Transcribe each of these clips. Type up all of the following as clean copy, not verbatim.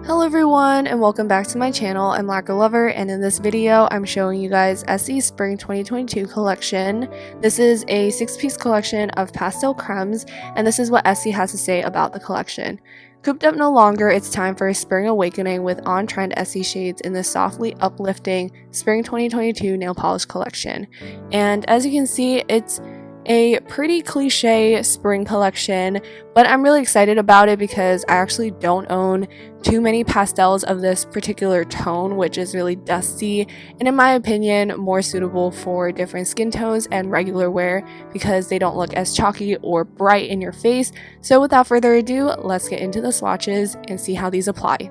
Hello everyone and welcome back to my channel. I'm Lacquer Lover, and in this video I'm showing you guys Essie's Spring 2022 collection. This is a 6-piece collection of pastel cremes, and this is what Essie has to say about the collection. Cooped up no longer, it's time for a spring awakening with on-trend Essie shades in this softly uplifting Spring 2022 nail polish collection. And as you can see, it's a pretty cliche spring collection, but I'm really excited about it because I actually don't own too many pastels of this particular tone, which is really dusty and in my opinion more suitable for different skin tones and regular wear because they don't look as chalky or bright in your face. So without further ado, let's get into the swatches and see how these apply.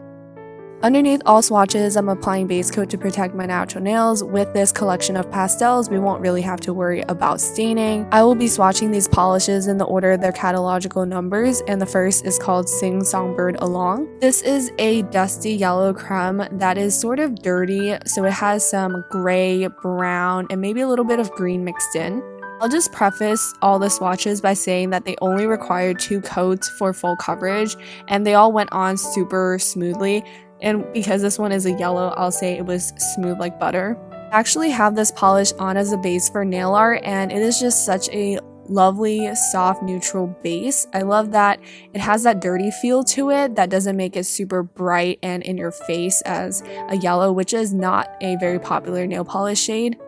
Underneath all swatches, I'm applying base coat to protect my natural nails. With this collection of pastels, we won't really have to worry about staining. I will be swatching these polishes in the order of their catalogical numbers, and the first is called Sing Songbird Along. This is a dusty yellow creme that is sort of dirty, so it has some gray, brown, and maybe a little bit of green mixed in. I'll just preface all the swatches by saying that they only required 2 coats for full coverage, and they all went on super smoothly. And because this one is a yellow, I'll say it was smooth like butter. I actually have this polish on as a base for nail art, and it is just such a lovely, soft, neutral base. I love that it has that dirty feel to it that doesn't make it super bright and in your face as a yellow, which is not a very popular nail polish shade.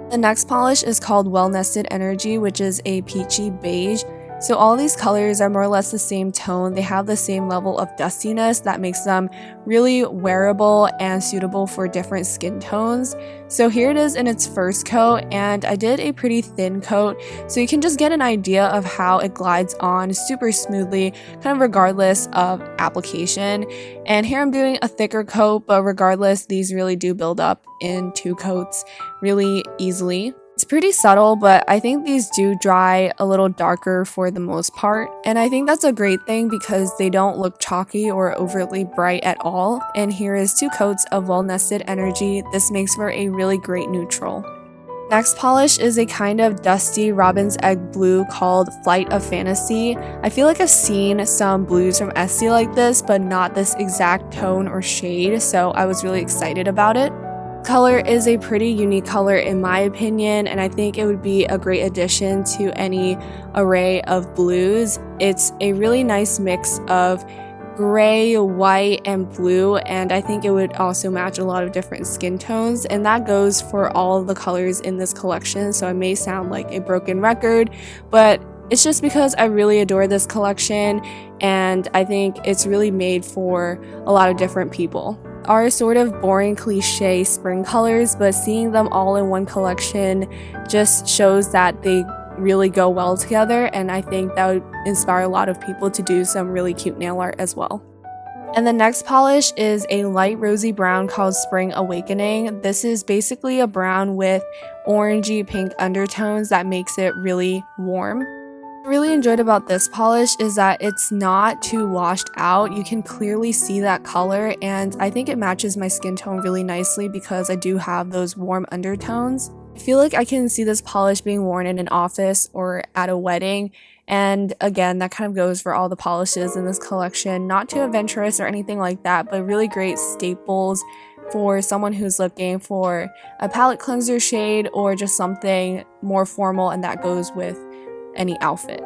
The next polish is called Well Nested Energy, which is a peachy beige. So all these colors are more or less the same tone. They have the same level of dustiness that makes them really wearable and suitable for different skin tones. So here it is in its first coat, and I did a pretty thin coat so you can just get an idea of how it glides on super smoothly, kind of regardless of application. And here I'm doing a thicker coat, but regardless, these really do build up in 2 coats really easily. It's pretty subtle, but I think these do dry a little darker for the most part, and I think that's a great thing because they don't look chalky or overly bright at all. And here is 2 coats of Well Nested Energy. This makes for a really great neutral. Next polish is a kind of dusty robin's egg blue called Flight of Fantasy. I feel like I've seen some blues from Essie like this, but not this exact tone or shade, so I was really excited about it. Color is a pretty unique color in my opinion, and I think it would be a great addition to any array of blues. It's a really nice mix of gray, white, and blue, and I think it would also match a lot of different skin tones, and that goes for all of the colors in this collection. So I may sound like a broken record, but it's just because I really adore this collection and I think it's really made for a lot of different people. Are sort of boring cliche spring colors, but seeing them all in one collection just shows that they really go well together, and I think that would inspire a lot of people to do some really cute nail art as well. And the next polish is a light rosy brown called Spring Awakening. This is basically a brown with orangey pink undertones that makes it really warm. What I really enjoyed about this polish is that it's not too washed out. You can clearly see that color, and I think it matches my skin tone really nicely because I do have those warm undertones. I feel like I can see this polish being worn in an office or at a wedding, and again, that kind of goes for all the polishes in this collection. Not too adventurous or anything like that, but really great staples for someone who's looking for a palette cleanser shade or just something more formal, and that goes with any outfit.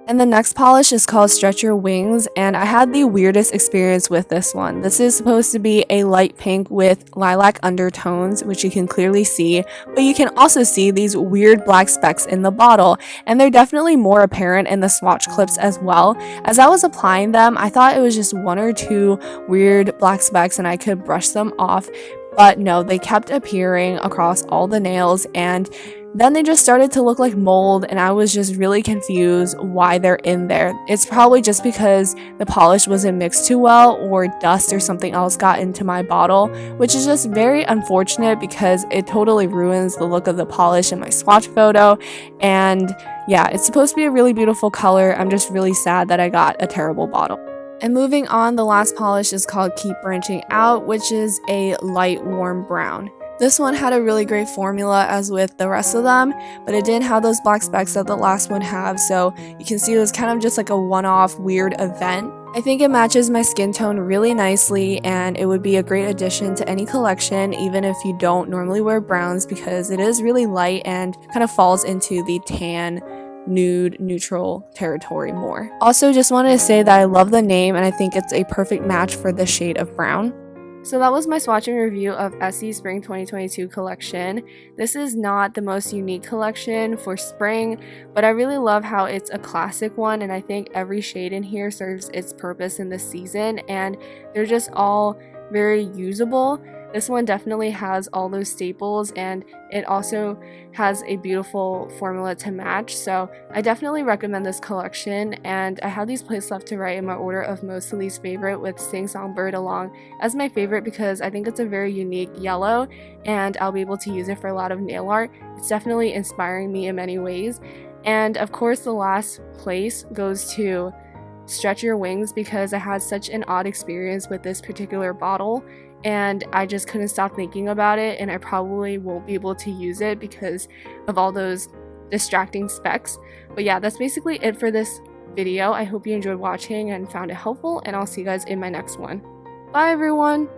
And the next polish is called Stretch Your Wings, and I had the weirdest experience with this one. This is supposed to be a light pink with lilac undertones, which you can clearly see, but you can also see these weird black specks in the bottle, and they're definitely more apparent in the swatch clips as well. As I was applying them, I thought it was just 1 or 2 weird black specks and I could brush them off, but no, they kept appearing across all the nails, and then they just started to look like mold, and I was just really confused why they're in there. It's probably just because the polish wasn't mixed too well, or dust or something else got into my bottle, which is just very unfortunate because it totally ruins the look of the polish in my swatch photo. And yeah, it's supposed to be a really beautiful color. I'm just really sad that I got a terrible bottle. And moving on, the last polish is called Keep Branching Out, which is a light warm brown. This one had a really great formula as with the rest of them, but it didn't have those black specks that the last one had, so you can see it was kind of just like a one-off weird event. I think it matches my skin tone really nicely, and it would be a great addition to any collection, even if you don't normally wear browns, because it is really light and kind of falls into the tan nude neutral territory more. Also, just wanted to say that I love the name and I think it's a perfect match for the shade of brown. So that was my swatch and review of Essie Spring 2022 collection. This is not the most unique collection for spring, but I really love how it's a classic one, and I think every shade in here serves its purpose in this season, and they're just all very usable. This one definitely has all those staples, and it also has a beautiful formula to match, so I definitely recommend this collection. And I have these placed left to right in my order of most to least favorite, with Sing Songbird along as my favorite because I think it's a very unique yellow and I'll be able to use it for a lot of nail art. It's definitely inspiring me in many ways. And of course the last place goes to Stretch Your Wings because I had such an odd experience with this particular bottle and I just couldn't stop thinking about it, and I probably won't be able to use it because of all those distracting specks. But yeah, that's basically it for this video. I hope you enjoyed watching and found it helpful, and I'll see you guys in my next one. Bye everyone!